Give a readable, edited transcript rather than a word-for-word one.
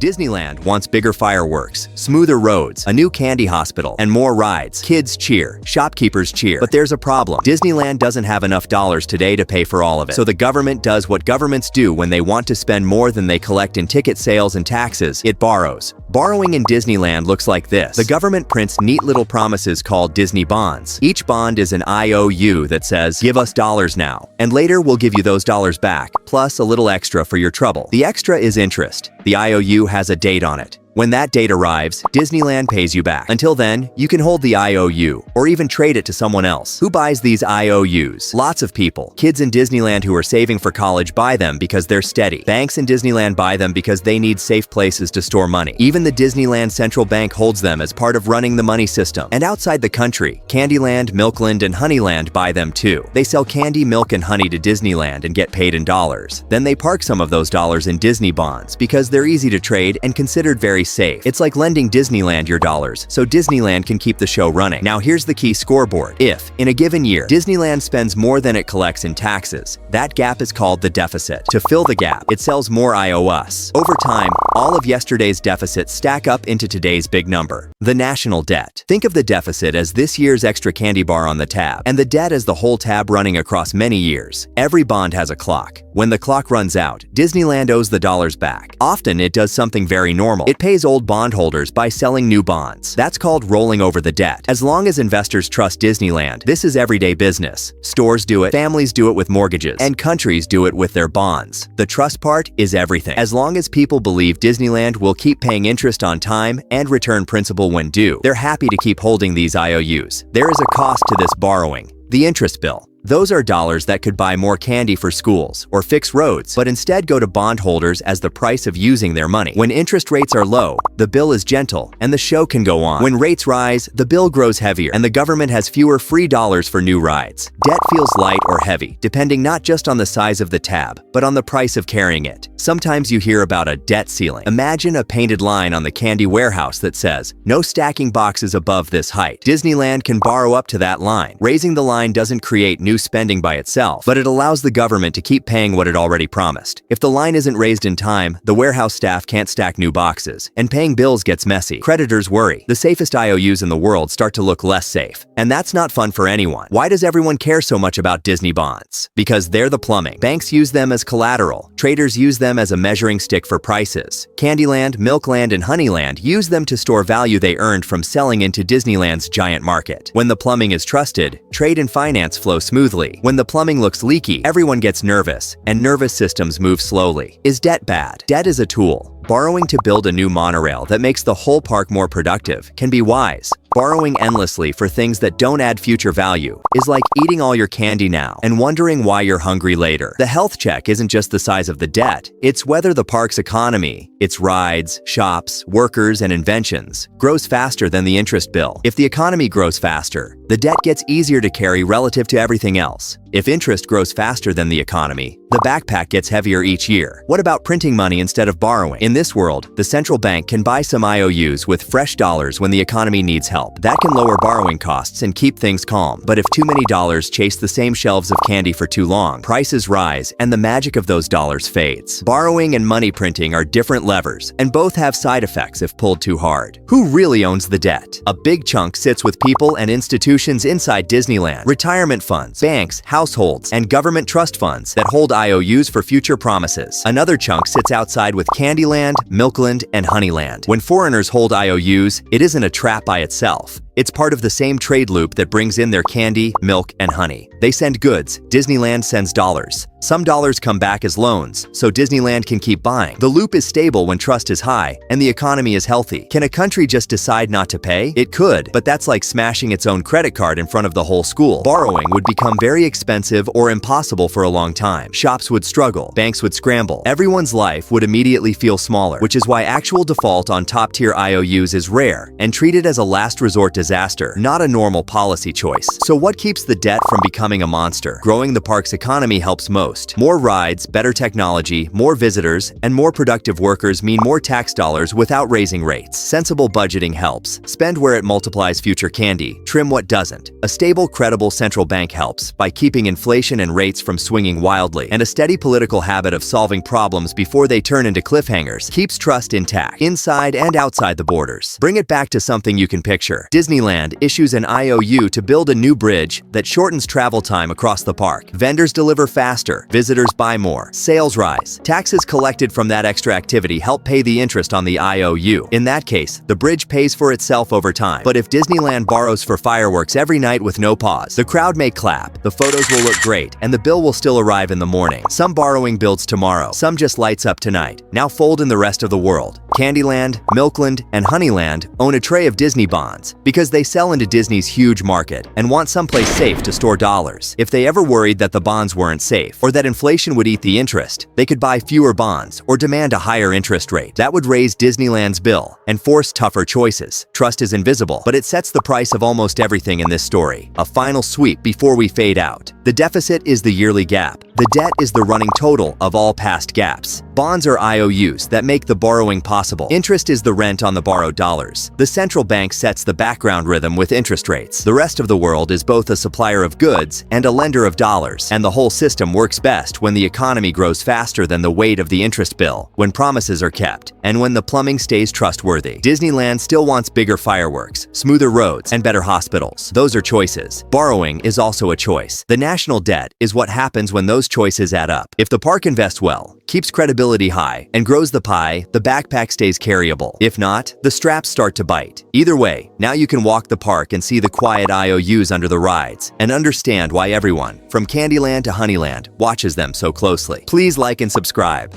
Disneyland wants bigger fireworks, smoother roads, a new candy hospital, and more rides. Kids cheer, shopkeepers cheer. But there's a problem. Disneyland doesn't have enough dollars today to pay for all of it. So the government does what governments do when they want to spend more than they collect in ticket sales and taxes. It borrows. Borrowing in Disneyland looks like this. The government prints neat little promises called Disney bonds. Each bond is an IOU that says, give us dollars now, and later we'll give you those dollars back, plus a little extra for your trouble. The extra is interest. The IOU has a date on it. When that date arrives, Disneyland pays you back. Until then, you can hold the IOU, or even trade it to someone else. Who buys these IOUs? Lots of people. Kids in Disneyland who are saving for college buy them because they're steady. Banks in Disneyland buy them because they need safe places to store money. Even the Disneyland Central Bank holds them as part of running the money system. And outside the country, Candyland, Milkland, and Honeyland buy them too. They sell candy, milk, and honey to Disneyland and get paid in dollars. Then they park some of those dollars in Disney bonds because they're easy to trade and considered very safe. It's like lending Disneyland your dollars, so Disneyland can keep the show running. Now here's the key scoreboard. If, in a given year, Disneyland spends more than it collects in taxes, that gap is called the deficit. To fill the gap, it sells more IOUs. Over time, all of yesterday's deficits stack up into today's big number, the national debt. Think of the deficit as this year's extra candy bar on the tab, and the debt as the whole tab running across many years. Every bond has a clock. When the clock runs out, Disneyland owes the dollars back. Often it does something very normal. It pays old bondholders by selling new bonds. That's called rolling over the debt. As long as investors trust Disneyland, this is everyday business. Stores do it, families do it with mortgages, and countries do it with their bonds. The trust part is everything. As long as people believe Disneyland will keep paying interest on time and return principal when due, they're happy to keep holding these IOUs. There is a cost to this borrowing: the interest bill. Those are dollars that could buy more candy for schools or fix roads, but instead go to bondholders as the price of using their money. When interest rates are low, the bill is gentle and the show can go on. When rates rise, the bill grows heavier and the government has fewer free dollars for new rides. Debt feels light or heavy, depending not just on the size of the tab, but on the price of carrying it. Sometimes you hear about a debt ceiling. Imagine a painted line on the candy warehouse that says, no stacking boxes above this height. Disneyland can borrow up to that line. Raising the line doesn't create new spending by itself, but it allows the government to keep paying what it already promised. If the line isn't raised in time, the warehouse staff can't stack new boxes, and paying bills gets messy. Creditors worry. The safest IOUs in the world start to look less safe, and that's not fun for anyone. Why does everyone care so much about Disney bonds? Because they're the plumbing. Banks use them as collateral. Traders use them as a measuring stick for prices. Candyland, Milkland, and Honeyland use them to store value they earned from selling into Disneyland's giant market. When the plumbing is trusted, trade and finance flow smoothly. When the plumbing looks leaky, everyone gets nervous, and nervous systems move slowly. Is debt bad? Debt is a tool. Borrowing to build a new monorail that makes the whole park more productive can be wise. Borrowing endlessly for things that don't add future value is like eating all your candy now and wondering why you're hungry later. The health check isn't just the size of the debt, it's whether the park's economy, its rides, shops, workers, and inventions, grows faster than the interest bill. If the economy grows faster, the debt gets easier to carry relative to everything else. If interest grows faster than the economy, the backpack gets heavier each year. What about printing money instead of borrowing? In this world, the central bank can buy some IOUs with fresh dollars when the economy needs help. That can lower borrowing costs and keep things calm. But if too many dollars chase the same shelves of candy for too long, prices rise and the magic of those dollars fades. Borrowing and money printing are different levers, and both have side effects if pulled too hard. Who really owns the debt? A big chunk sits with people and institutions inside Disneyland: retirement funds, banks, households, and government trust funds that hold IOUs for future promises. Another chunk sits outside with Candyland, Milkland, and Honeyland. When foreigners hold IOUs, it isn't a trap by itself. It's part of the same trade loop that brings in their candy, milk, and honey. They send goods, Disneyland sends dollars. Some dollars come back as loans, so Disneyland can keep buying. The loop is stable when trust is high and the economy is healthy. Can a country just decide not to pay? It could, but that's like smashing its own credit card in front of the whole school. Borrowing would become very expensive or impossible for a long time. Shops would struggle, banks would scramble. Everyone's life would immediately feel smaller, which is why actual default on top-tier IOUs is rare and treated as a last resort disaster, not a normal policy choice. So what keeps the debt from becoming a monster? Growing the park's economy helps most. most. More rides, better technology, more visitors, and more productive workers mean more tax dollars without raising rates. Sensible budgeting helps. Spend where it multiplies future candy, trim what doesn't. A stable, credible central bank helps by keeping inflation and rates from swinging wildly, and a steady political habit of solving problems before they turn into cliffhangers keeps trust intact, inside and outside the borders. Bring it back to something you can picture. Disneyland issues an IOU to build a new bridge that shortens travel time across the park. Vendors deliver faster, visitors buy more, sales rise. Taxes collected from that extra activity help pay the interest on the IOU. In that case, the bridge pays for itself over time. But if Disneyland borrows for fireworks every night with no pause, the crowd may clap, the photos will look great, and the bill will still arrive in the morning. Some borrowing builds tomorrow, some just lights up tonight. Now fold in the rest of the world. Candyland, Milkland, and Honeyland own a tray of Disney bonds because they sell into Disney's huge market and want someplace safe to store dollars. If they ever worried that the bonds weren't safe or that inflation would eat the interest, they could buy fewer bonds or demand a higher interest rate. That would raise Disneyland's bill and force tougher choices. Trust is invisible, but it sets the price of almost everything in this story. A final sweep before we fade out. The deficit is the yearly gap. The debt is the running total of all past gaps. Bonds are IOUs that make the borrowing possible. Interest is the rent on the borrowed dollars. The central bank sets the background rhythm with interest rates. The rest of the world is both a supplier of goods and a lender of dollars. And the whole system works best when the economy grows faster than the weight of the interest bill, when promises are kept, and when the plumbing stays trustworthy. Disneyland still wants bigger fireworks, smoother roads, and better hospitals. Those are choices. Borrowing is also a choice. The national debt is what happens when those choices add up. If the park invests well, keeps credibility high, and grows the pie, the backpack stays carryable. If not, the straps start to bite. Either way, now you can walk the park and see the quiet IOUs under the rides, and understand why everyone, from Candyland to Honeyland, watches them so closely. Please like and subscribe.